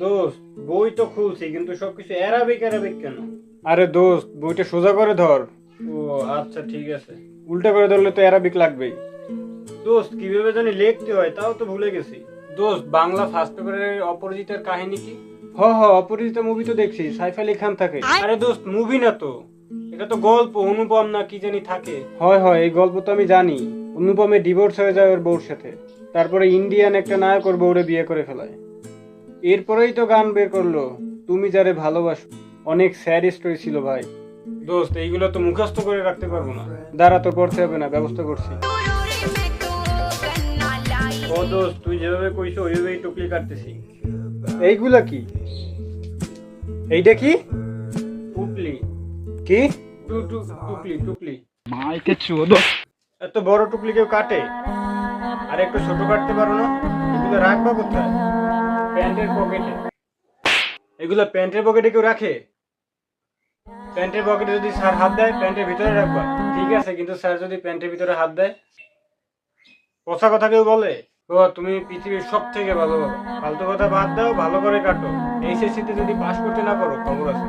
দোস্ত, বই তো খুলছি কিন্তু সবকিছু অ্যারাবিক অ্যারাবিক কেন? আরে দোস্ত, বইটা সোজা করে ধর। ও আচ্ছা, ঠিক আছে। উল্টা করে ধরলে তো অ্যারাবিক লাগবেই। দোস্ত, কিভাবে জানি লিখতে হয় তাও তো ভুলে গেছি। দোস্ত, বাংলা ফার্স্ট পেপারের অপরাজিতার কাহিনী কি? অপরাজিতা মুভি তো দেখছি, সাইফ আলী খান থাকে। আরে দোস্ত, মুভি না তো, এটা তো গল্প। অনুপম না কি জানি থাকে। হয়, এই গল্প তো আমি জানি। অনুপমে ডিভোর্স হয়ে যায় ওর বউর সাথে। তারপরে ইন্ডিয়ান একটা নায়ক ওর বউরে বিয়ে করে ফেলায়। এরপরেই তো গান বের করলো, তুমি যারে ভালোবাসো। অনেক স্যাড স্টোরি ছিল ভাই। দোস্ত, এইগুলো তো মুখস্থ করে রাখতে পারবো না। দাঁড়া, তো পড়তে হবে না, ব্যবস্থা করছি। ও দোস্ত, তুই যেভাবে কইছো ওইভাবেই টুকলি কাটতেছি। এইগুলা কি? এইটা কি? টুকলি। কি? টুকলি টুকলি। মাইকে চোদো। এত বড় টুকলি কেউ কাটে? আর একটু ছোট কাটতে পারো না? এগুলো রাখবা কোথায়? প্যান্টের পকেটে। এগুলো প্যান্টের পকেটে কেউ রাখে? প্যান্টের পকেটে যদি স্যার হাত দেয় প্যান্টের ভিতরে রাখবা। ঠিক আছে, কিন্তু স্যার যদি প্যান্টের ভিতরে হাত দেয়? পচা কথা কেউ বলে? ও, তুমি পৃথিবীর সব থেকে ভালো বাবা। ফালতু কথা বাদ দাও, ভালো করে কাটো। এইচএসসি তে যদি পাশ করতে না পারো খবর আছে।